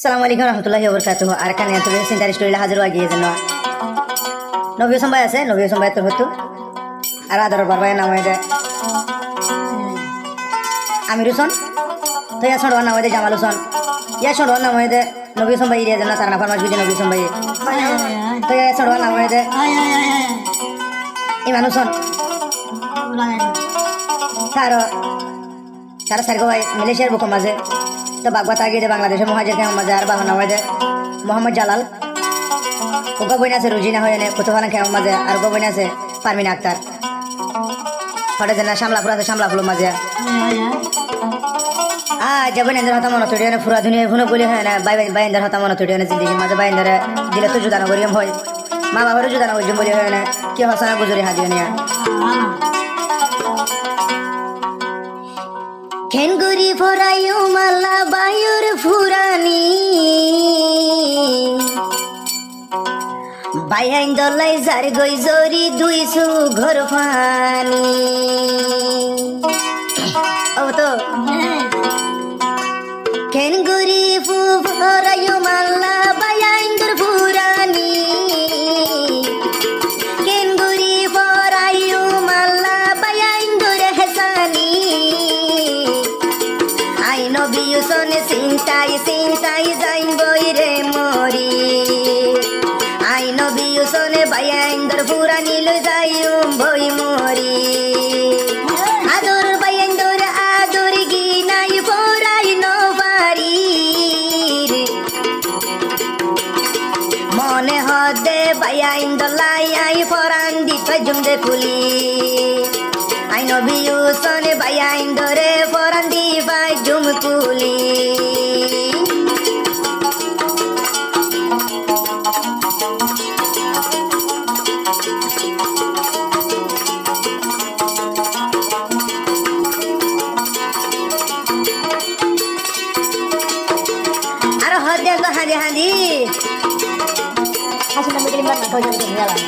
Assalamualaikum warahmatullahi wabarakatuh. Arkan yang tulis cinta story lah hadir lagi ya Novio sampai tu betul. Ara adar barbai nama itu. Amiruson. Tu ya sondoan nama itu Jamaluson. Ya sondoan nama itu Novio sampai ini adalah sarana farmas video Novio sampai. Tu ya sondoan nama itu. Imanuson. Taro sargo Malaysia bukan mazhe. तो बागवत आगे दे बांग्लादेश मुहाजिर के मजार बाहर नवादे मोहम्मद जलाल उगा बइना से रुजिना होयने कुतवाना के मजे और उगा बइना से परमीन अख्तर फटे जना शामला फुलो मजे जब ने अंदर हता मन तोड़िया ने पूरा दुनिया भुनो बोली है ना बाय अंदर हता मन तोड़िया ने जिंदगी मजे बाय अंदर दिले तो जुदा न गरियम होय मां बाबारो जुदा न गरियम बोली है ना कि हसना गुजरी Hadiya Kenguri forayu mala bayur furani Bayain dolai zar goi zori dui su ghor fani Oh to Kenguri forayu mala bayain dur furani Kenguri forayu mala bayain dur hesani Nobiyu sone sintai zain boire mori Ai nobiyu sone bayandar pura nilu zayum boy mori Adur bayandar adur ginai porai no varir Mone hode bayandar layai poran di pajum de kuli I know be you son bayain dore foran di vai jum kuli Aro hodya ko hadi Asu na bikin banget kau jam jalan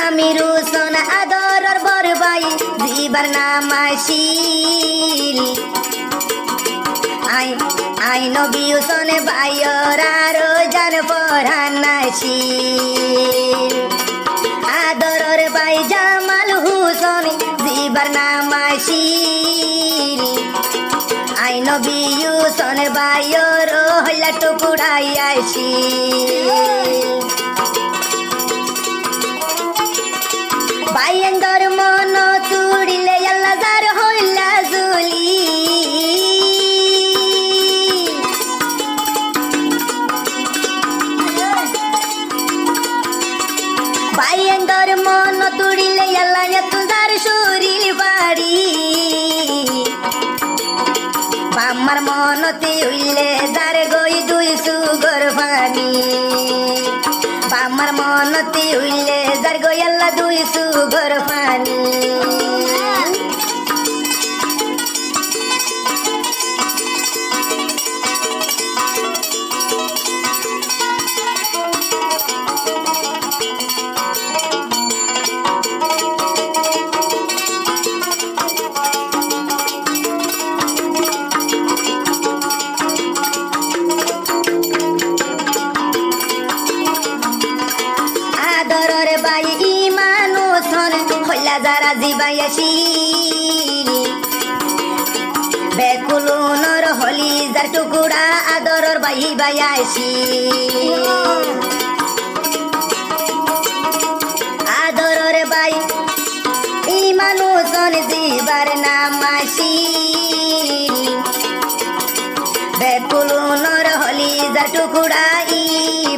Amiruson adoror borbai zibar namashil I know you son bayoraro jan poranashil adoror bai Jamal Huson zibar namashil I know you son bayoro hola tukudai ashil Bayandar mono tudile yalla zar hoilla zuli Bayandar mono tudile yalla nyatu zar shuril bari Bamar mono te uille zar goi dui su gorfani Bamar mono te uille zar goi yalla dui su gorfani Adorore bai imanu son holla zara zibayashiri Bekulunor holi zar tukuda adoror bai bayashi Adorore bai imanu son zibar namashiri Bekulunor holi zar tukuda I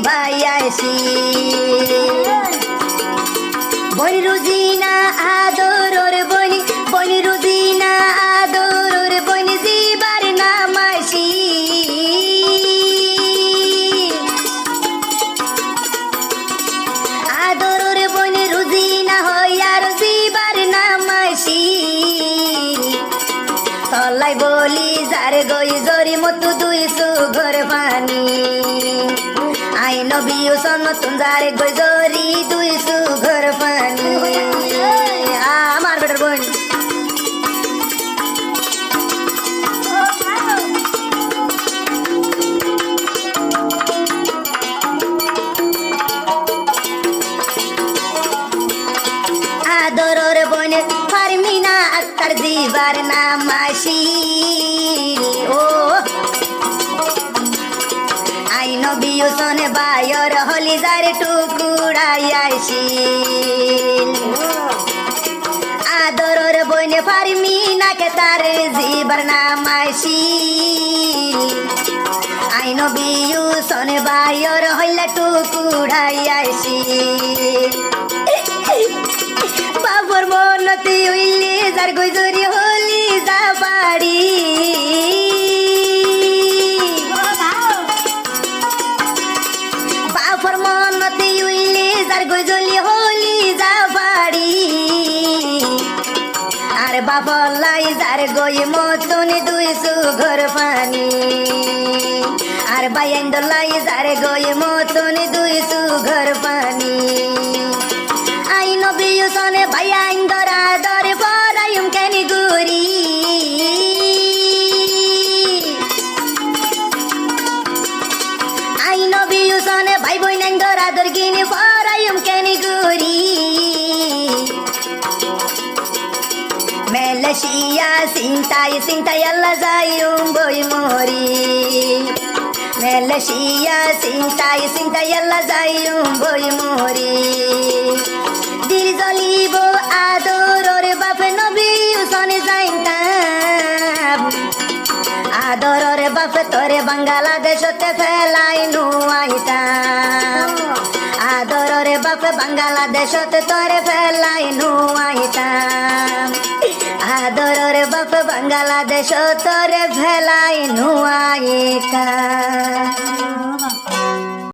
bayashi Boni Ruzina adoror boni Ruzina adoror boni zibar namashi Adoror boni Ruzina hoyar zibar namashi Tolai boli zar goi zori motu dui su ghor pani I know you son tunzare goi zori dui su ghor pani আমার better আদরর বনে ফারমিনা Akter zipper নাম আসিল ও I নবী ওসনে বায়র হলি যার টুকুড়াই আসিল আদরর বনে ফারমিনাকে তার zipper নাম আসিল I নবী ওসনে বায়র হইলা টুকুড়াই আসিল বাবর মনতি উইলি যার গুজরি হলি যা পাড়ি বাবর মনতি উইলি যার গুজলি হলি যা পাড়ি আর বাবলাই যার গই মতনি দুই সুঘর পানি আর বাইন্দলাই যার গই মতনি দুই সুঘর পানি আই নবী ওসনে ভাইয়া ইন্দরা দরে পরায়ুম কেনি গুরি আই নবী ওসনে ভাই বই ইন্দরা দর গিনি পরায়ুম কেনি গুরি মেলশিয়া সিংতাই আল্লাহ যাইউম বই মরি মেলশিয়া সিংতাই আল্লাহ যাইউম বই মরি দিল জ্বলিব আদরর বাপ নবী ওসনে যাইতাম আদরর বাপ তোরে বাংলাদেশতে ফেলাই নুয়াইতাম আদরর বাপ বাংলাদেশতে তোরে ফেলাই নুয়াইতাম আদরর বাপ বাংলাদেশ তোরে ফেলাই নুয়াইতাম